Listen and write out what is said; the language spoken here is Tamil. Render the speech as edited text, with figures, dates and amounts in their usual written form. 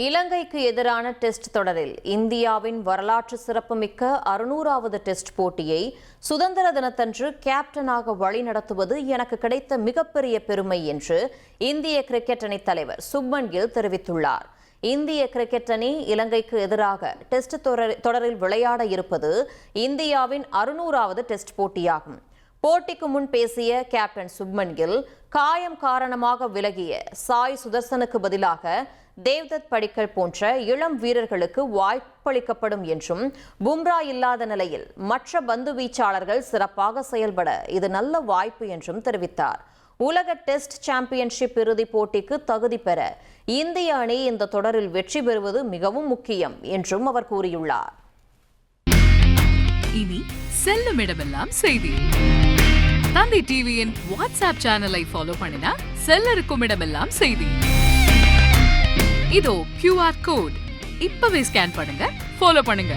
இலங்கைக்கு எதிரான டெஸ்ட் தொடரில் இந்தியாவின் வரலாற்று சிறப்புமிக்க 600வது டெஸ்ட் போட்டியை சுதந்திர தினத்தன்று கேப்டனாக வழிநடத்துவது எனக்கு கிடைத்த மிகப்பெரிய பெருமை என்று இந்திய கிரிக்கெட் அணி தலைவர் சுப்மன் கில் தெரிவித்துள்ளார். இந்திய கிரிக்கெட் அணி இலங்கைக்கு எதிராக டெஸ்ட் தொடரில் விளையாட இருப்பது இந்தியாவின் 600வது டெஸ்ட் போட்டியாகும். போட்டிக்கு முன் பேசிய கேப்டன் சுப்மன் கில், காயம் காரணமாக விலகிய சாய் சுதர்சனுக்கு பதிலாக தேவ்தத் படிக்கல் போன்ற இளம் வீரர்களுக்கு வாய்ப்பளிக்கப்படும் என்றும், பும்ரா இல்லாத நிலையில் மற்ற பந்து வீச்சாளர்கள் சிறப்பாக செயல்பட இது நல்ல வாய்ப்பு என்றும் தெரிவித்தார். உலக டெஸ்ட் சாம்பியன்ஷிப் இறுதிப் போட்டிக்கு தகுதி பெற இந்திய அணி இந்த தொடரில் வெற்றி பெறுவது மிகவும் முக்கியம் என்றும் அவர் கூறியுள்ளார். இனி செல்லும் இடமெல்லாம் செய்தி. தந்தி டிவியின் வாட்ஸ்அப் சேனலை ஃபாலோ பண்ணினா செல்லருக்கும் இடமெல்லாம் செய்தி. இதோ QR கோட் இப்பவே ஸ்கேன் பண்ணுங்க, ஃபாலோ பண்ணுங்க.